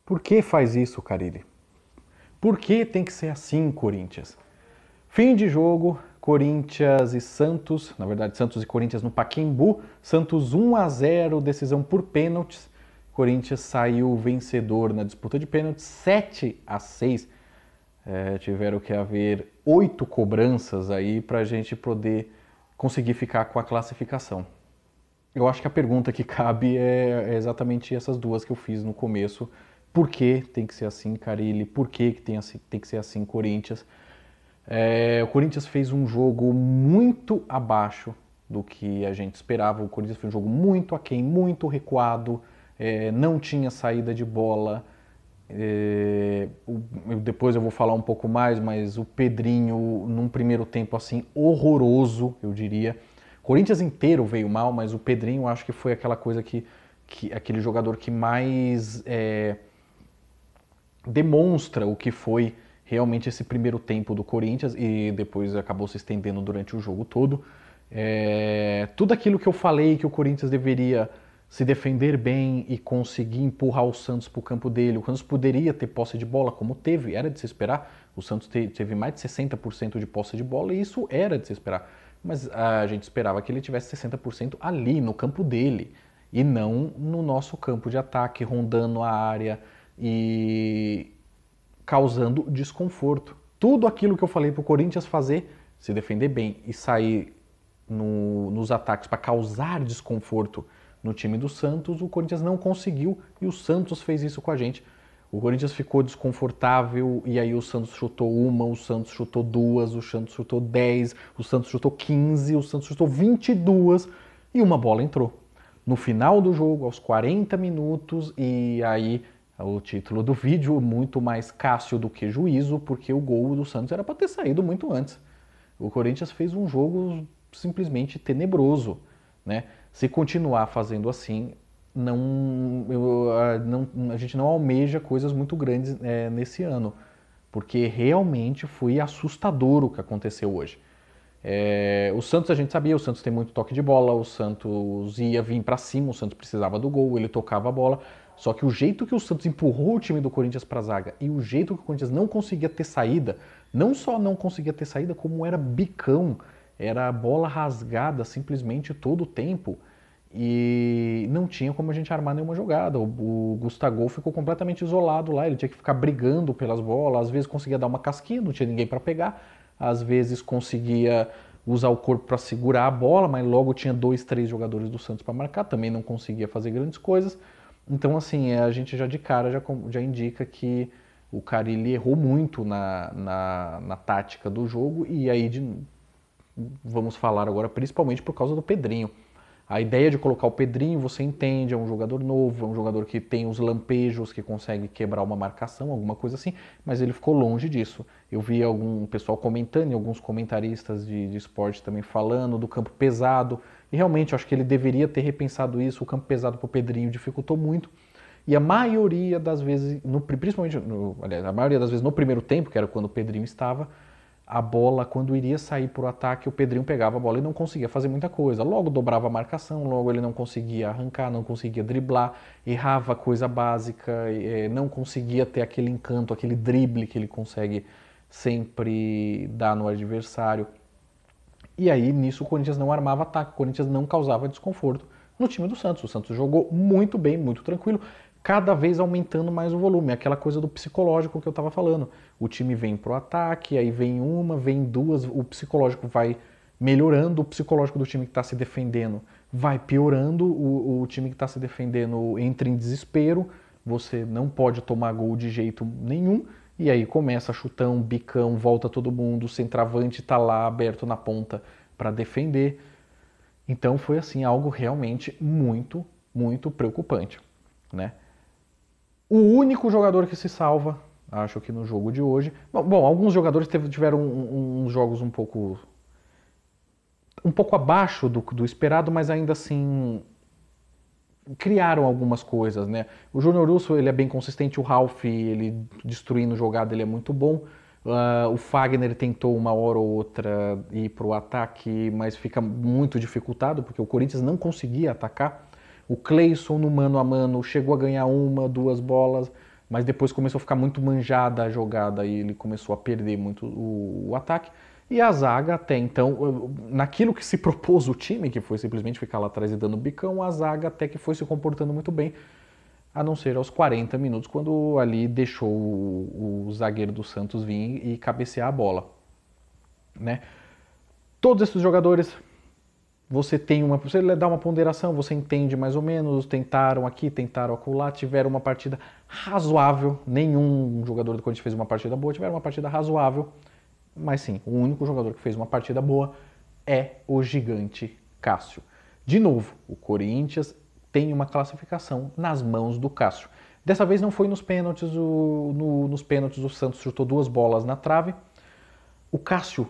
Por que faz isso, Carille? Por que tem que ser assim, Corinthians? Fim de jogo, Corinthians e Santos, na verdade Santos e Corinthians no Pacaembu, Santos 1-0, decisão por pênaltis, Corinthians saiu vencedor na disputa de pênaltis, 7-6, tiveram que haver 8 cobranças aí para a gente poder conseguir ficar com a classificação. Eu acho que a pergunta que cabe é exatamente essas duas que eu fiz no começo. Por que tem que ser assim, Carille? Por que tem que ser assim, Corinthians? O Corinthians fez um jogo muito abaixo do que a gente esperava. O Corinthians fez um jogo muito aquém, muito recuado, não tinha saída de bola. Depois eu vou falar um pouco mais, mas o Pedrinho, num primeiro tempo assim, horroroso, eu diria. O Corinthians inteiro veio mal, mas o Pedrinho acho que foi aquela coisa que aquele jogador que mais demonstra o que foi realmente esse primeiro tempo do Corinthians e depois acabou se estendendo durante o jogo todo. Tudo aquilo que eu falei que o Corinthians deveria se defender bem e conseguir empurrar o Santos para o campo dele. O Santos poderia ter posse de bola, como teve, era de se esperar. O Santos teve mais de 60% de posse de bola e isso era de se esperar. Mas a gente esperava que ele tivesse 60% ali, no campo dele, e não no nosso campo de ataque, rondando a área e causando desconforto. Tudo aquilo que eu falei para o Corinthians fazer, se defender bem e sair nos ataques para causar desconforto no time do Santos, o Corinthians não conseguiu e o Santos fez isso com a gente. O Corinthians ficou desconfortável e aí o Santos chutou uma, o Santos chutou duas, o Santos chutou 10, o Santos chutou 15, o Santos chutou 22 e uma bola entrou. No final do jogo, aos 40 minutos, e aí o título do vídeo, muito mais Cássio do que juízo, porque o gol do Santos era para ter saído muito antes. O Corinthians fez um jogo simplesmente tenebroso, né? Se continuar fazendo assim, a gente não almeja coisas muito grandes nesse ano, porque realmente foi assustador o que aconteceu hoje. O Santos a gente sabia, o Santos tem muito toque de bola, o Santos ia vir para cima, o Santos precisava do gol, ele tocava a bola, só que o jeito que o Santos empurrou o time do Corinthians para a zaga e o jeito que o Corinthians não conseguia ter saída, não só não conseguia ter saída, como era bicão, era bola rasgada simplesmente todo o tempo e não tinha como a gente armar nenhuma jogada. O Gustavo ficou completamente isolado lá, ele tinha que ficar brigando pelas bolas, às vezes conseguia dar uma casquinha, não tinha ninguém para pegar, às vezes conseguia usar o corpo para segurar a bola, mas logo tinha 2, 3 jogadores do Santos para marcar, também não conseguia fazer grandes coisas. Então, assim, a gente já de cara já indica que o Carille errou muito na tática do jogo e aí vamos falar agora principalmente por causa do Pedrinho. A ideia de colocar o Pedrinho, você entende, é um jogador novo, é um jogador que tem os lampejos, que consegue quebrar uma marcação, alguma coisa assim, mas ele ficou longe disso. Eu vi algum pessoal comentando, e alguns comentaristas de esporte também falando do campo pesado, e realmente eu acho que ele deveria ter repensado isso, o campo pesado para o Pedrinho dificultou muito, e a maioria das vezes, aliás, a maioria das vezes no primeiro tempo, que era quando o Pedrinho estava, a bola, quando iria sair para o ataque, o Pedrinho pegava a bola e não conseguia fazer muita coisa. Logo dobrava a marcação, logo ele não conseguia arrancar, não conseguia driblar, errava coisa básica, não conseguia ter aquele encanto, aquele drible que ele consegue sempre dar no adversário. E aí, nisso, o Corinthians não armava ataque, o Corinthians não causava desconforto no time do Santos. O Santos jogou muito bem, muito tranquilo, cada vez aumentando mais o volume. Aquela coisa do psicológico que eu estava falando. O time vem pro ataque, aí vem uma, vem duas, o psicológico vai melhorando, o psicológico do time que está se defendendo vai piorando, o time que está se defendendo entra em desespero, você não pode tomar gol de jeito nenhum, e aí começa chutão, bicão, volta todo mundo, o centroavante está lá aberto na ponta para defender. Então foi assim algo realmente muito, muito preocupante, né? O único jogador que se salva, acho que no jogo de hoje, bom alguns jogadores tiveram uns jogos um pouco abaixo do esperado, mas ainda assim criaram algumas coisas, né? O Júnior Urso, ele é bem consistente, o Ralf, ele destruindo jogada, ele é muito bom. O Fagner tentou uma hora ou outra ir para o ataque, mas fica muito dificultado, porque o Corinthians não conseguia atacar. O Cleison no mano a mano chegou a ganhar uma, duas bolas, mas depois começou a ficar muito manjada a jogada e ele começou a perder muito o ataque. E a zaga até então, naquilo que se propôs o time, que foi simplesmente ficar lá atrás e dando bicão, a zaga até que foi se comportando muito bem, a não ser aos 40 minutos, quando ali deixou o zagueiro do Santos vir e cabecear a bola, né? Todos esses jogadores, você dá uma ponderação, você entende mais ou menos, tentaram aqui, tentaram acolá, tiveram uma partida razoável, nenhum jogador do Corinthians fez uma partida boa, tiveram uma partida razoável, mas sim, o único jogador que fez uma partida boa é o gigante Cássio. De novo, o Corinthians tem uma classificação nas mãos do Cássio. Dessa vez não foi nos pênaltis, nos pênaltis o Santos chutou 2 bolas na trave. O Cássio,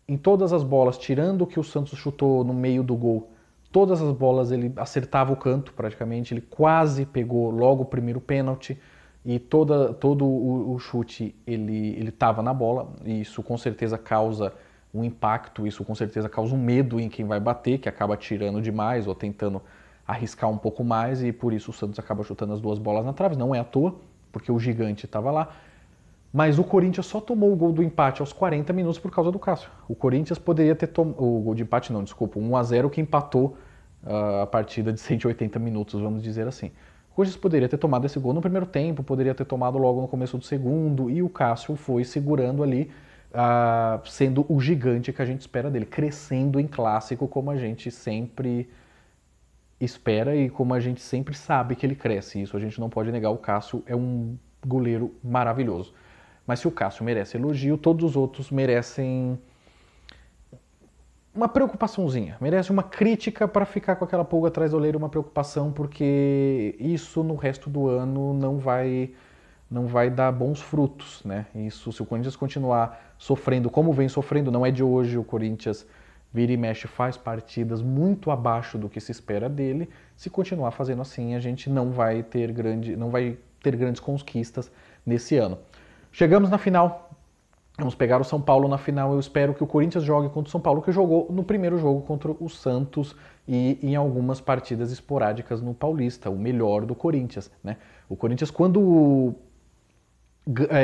em todas as bolas, tirando o que o Santos chutou no meio do gol, todas as bolas ele acertava o canto praticamente, ele quase pegou logo o primeiro pênalti e todo o chute ele estava na bola, e isso com certeza causa um impacto, isso com certeza causa um medo em quem vai bater, que acaba tirando demais ou tentando arriscar um pouco mais, e por isso o Santos acaba chutando as 2 bolas na trave, não é à toa, porque o gigante estava lá. Mas o Corinthians só tomou o gol do empate aos 40 minutos por causa do Cássio. O Corinthians poderia ter tomado... O gol de empate não, desculpa. 1-0 que empatou a partida de 180 minutos, vamos dizer assim. O Corinthians poderia ter tomado esse gol no primeiro tempo, poderia ter tomado logo no começo do segundo, e o Cássio foi segurando ali, sendo o gigante que a gente espera dele, crescendo em clássico como a gente sempre espera e como a gente sempre sabe que ele cresce. Isso a gente não pode negar, o Cássio é um goleiro maravilhoso. Mas se o Cássio merece elogio, todos os outros merecem uma preocupaçãozinha, merece uma crítica para ficar com aquela pulga atrás da orelha, uma preocupação, porque isso no resto do ano não vai dar bons frutos, né? Isso, se o Corinthians continuar sofrendo como vem sofrendo, não é de hoje, o Corinthians vira e mexe, faz partidas muito abaixo do que se espera dele. Se continuar fazendo assim, a gente não vai ter grandes conquistas nesse ano. Chegamos na final, vamos pegar o São Paulo na final. Eu espero que o Corinthians jogue contra o São Paulo, que jogou no primeiro jogo contra o Santos e em algumas partidas esporádicas no Paulista, o melhor do Corinthians, né? O Corinthians, quando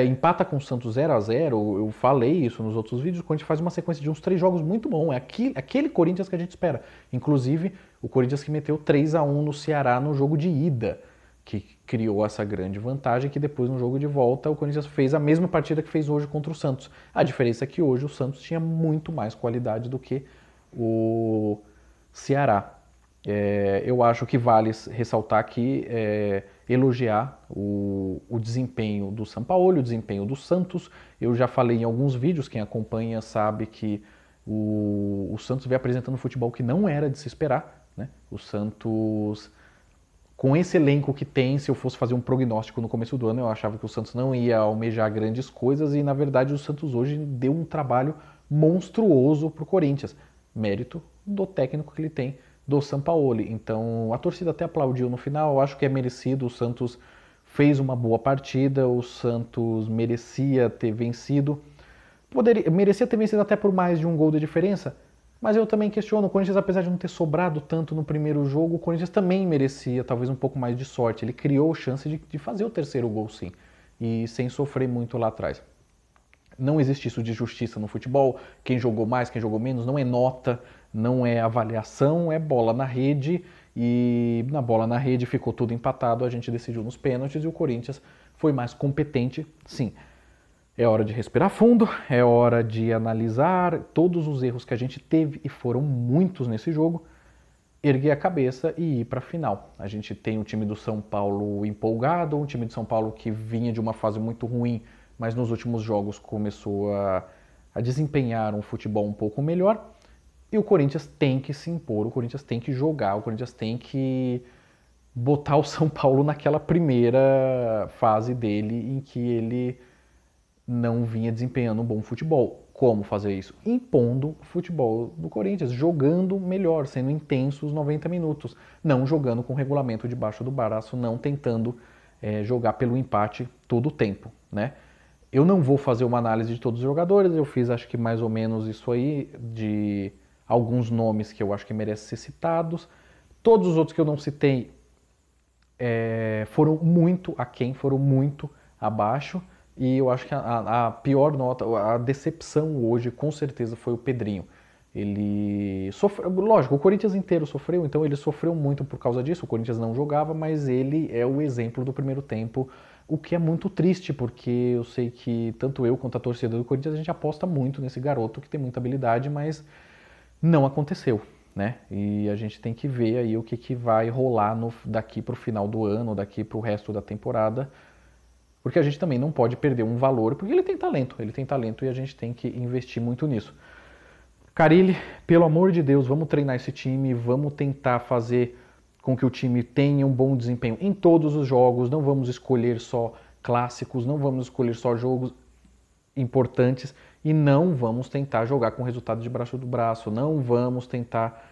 empata com o Santos 0-0, eu falei isso nos outros vídeos, o Corinthians faz uma sequência de uns 3 jogos muito bom, é aquele Corinthians que a gente espera. Inclusive, o Corinthians que meteu 3-1 no Ceará no jogo de ida, que criou essa grande vantagem, que depois no jogo de volta o Corinthians fez a mesma partida que fez hoje contra o Santos. A diferença é que hoje o Santos tinha muito mais qualidade do que o Ceará. Eu acho que vale ressaltar aqui, elogiar o desempenho do Sampaoli, o desempenho do Santos. Eu já falei em alguns vídeos, quem acompanha sabe que o Santos vem apresentando um futebol que não era de se esperar, né? O Santos, com esse elenco que tem, se eu fosse fazer um prognóstico no começo do ano, eu achava que o Santos não ia almejar grandes coisas, e na verdade o Santos hoje deu um trabalho monstruoso para o Corinthians. Mérito do técnico que ele tem, do Sampaoli. Então a torcida até aplaudiu no final, eu acho que é merecido, o Santos fez uma boa partida, o Santos merecia ter vencido. Merecia ter vencido até por mais de um gol de diferença, mas eu também questiono, o Corinthians, apesar de não ter sobrado tanto no primeiro jogo, o Corinthians também merecia talvez um pouco mais de sorte. Ele criou chance de fazer o terceiro gol, sim, e sem sofrer muito lá atrás. Não existe isso de justiça no futebol, quem jogou mais, quem jogou menos, não é nota, não é avaliação, é bola na rede, e na bola na rede ficou tudo empatado, a gente decidiu nos pênaltis e o Corinthians foi mais competente, sim. É hora de respirar fundo, é hora de analisar todos os erros que a gente teve, e foram muitos nesse jogo, erguer a cabeça e ir para a final. A gente tem o time do São Paulo empolgado, um time de São Paulo que vinha de uma fase muito ruim, mas nos últimos jogos começou a desempenhar um futebol um pouco melhor, e o Corinthians tem que se impor, o Corinthians tem que jogar, o Corinthians tem que botar o São Paulo naquela primeira fase dele em que ele não vinha desempenhando um bom futebol. Como fazer isso? Impondo o futebol do Corinthians, jogando melhor, sendo intenso os 90 minutos, não jogando com o regulamento debaixo do braço, não tentando jogar pelo empate todo o tempo, né? Eu não vou fazer uma análise de todos os jogadores, eu fiz acho que mais ou menos isso aí, de alguns nomes que eu acho que merecem ser citados. Todos os outros que eu não citei, foram muito aquém, foram muito abaixo. E eu acho que a pior nota, a decepção hoje, com certeza, foi o Pedrinho. Ele sofreu, lógico, o Corinthians inteiro sofreu, então ele sofreu muito por causa disso. O Corinthians não jogava, mas ele é o exemplo do primeiro tempo, o que é muito triste, porque eu sei que tanto eu quanto a torcida do Corinthians a gente aposta muito nesse garoto que tem muita habilidade, mas não aconteceu, né? E a gente tem que ver aí o que vai rolar daqui para o final do ano, daqui para o resto da temporada, porque a gente também não pode perder um valor, porque ele tem talento e a gente tem que investir muito nisso. Carille, pelo amor de Deus, vamos treinar esse time, vamos tentar fazer com que o time tenha um bom desempenho em todos os jogos, não vamos escolher só clássicos, não vamos escolher só jogos importantes e não vamos tentar jogar com resultado de braço do braço, não vamos tentar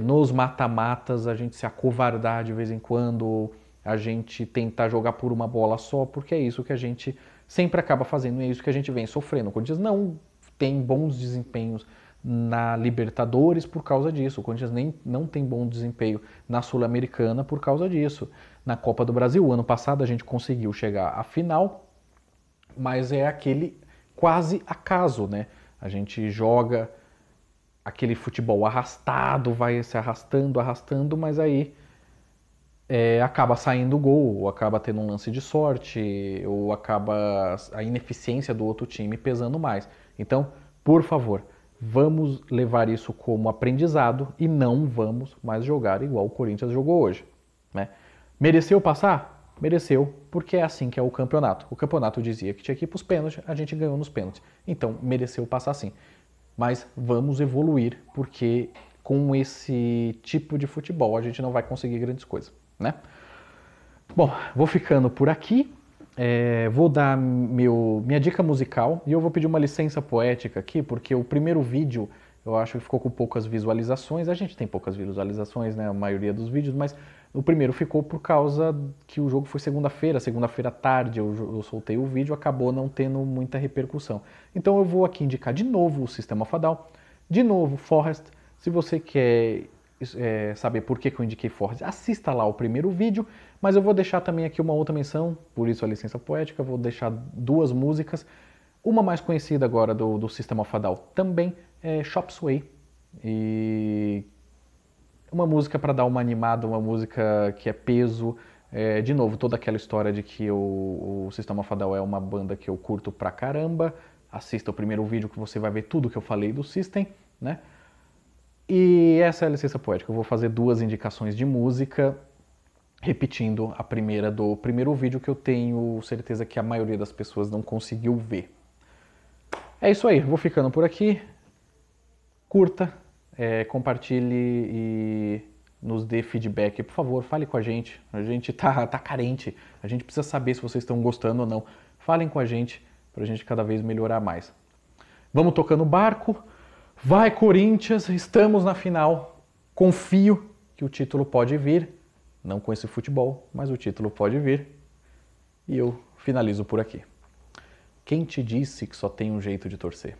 nos mata-matas a gente se acovardar de vez em quando, a gente tentar jogar por uma bola só, porque é isso que a gente sempre acaba fazendo e é isso que a gente vem sofrendo. O Corinthians não tem bons desempenhos na Libertadores por causa disso. O Corinthians não tem bom desempenho na Sul-Americana por causa disso. Na Copa do Brasil, ano passado, a gente conseguiu chegar à final, mas é aquele quase acaso, né? A gente joga aquele futebol arrastado, vai se arrastando, arrastando, mas aí acaba saindo gol, ou acaba tendo um lance de sorte, ou acaba a ineficiência do outro time pesando mais. Então, por favor, vamos levar isso como aprendizado e não vamos mais jogar igual o Corinthians jogou hoje, né? Mereceu passar? Mereceu, porque é assim que é o campeonato. O campeonato dizia que tinha que ir para os pênaltis, a gente ganhou nos pênaltis. Então, mereceu passar sim. Mas vamos evoluir, porque com esse tipo de futebol a gente não vai conseguir grandes coisas, né? Bom, vou ficando por aqui. Vou dar minha dica musical e eu vou pedir uma licença poética aqui, porque o primeiro vídeo eu acho que ficou com poucas visualizações. A gente tem poucas visualizações, né, a maioria dos vídeos, mas o primeiro ficou por causa que o jogo foi segunda-feira à tarde eu soltei o vídeo, acabou não tendo muita repercussão. Então eu vou aqui indicar de novo o System of a Down, de novo Forest. Se você quer saber por que eu indiquei Forest, assista lá o primeiro vídeo, mas eu vou deixar também aqui uma outra menção, por isso a licença poética, vou deixar duas músicas, uma mais conhecida agora do System of a Down também é Chop Suey, e uma música para dar uma animada, uma música que é peso, de novo, toda aquela história de que o System of a Down é uma banda que eu curto pra caramba, assista o primeiro vídeo que você vai ver tudo que eu falei do System, né? E essa é a licença poética. Eu vou fazer duas indicações de música, repetindo a primeira do primeiro vídeo que eu tenho certeza que a maioria das pessoas não conseguiu ver. É isso aí, vou ficando por aqui. Curta, compartilhe e nos dê feedback. Por favor, fale com a gente. A gente tá carente. A gente precisa saber se vocês estão gostando ou não. Falem com a gente pra gente cada vez melhorar mais. Vamos tocando o barco. Vai, Corinthians, estamos na final. Confio que o título pode vir. Não com esse futebol, mas o título pode vir. E eu finalizo por aqui. Quem te disse que só tem um jeito de torcer?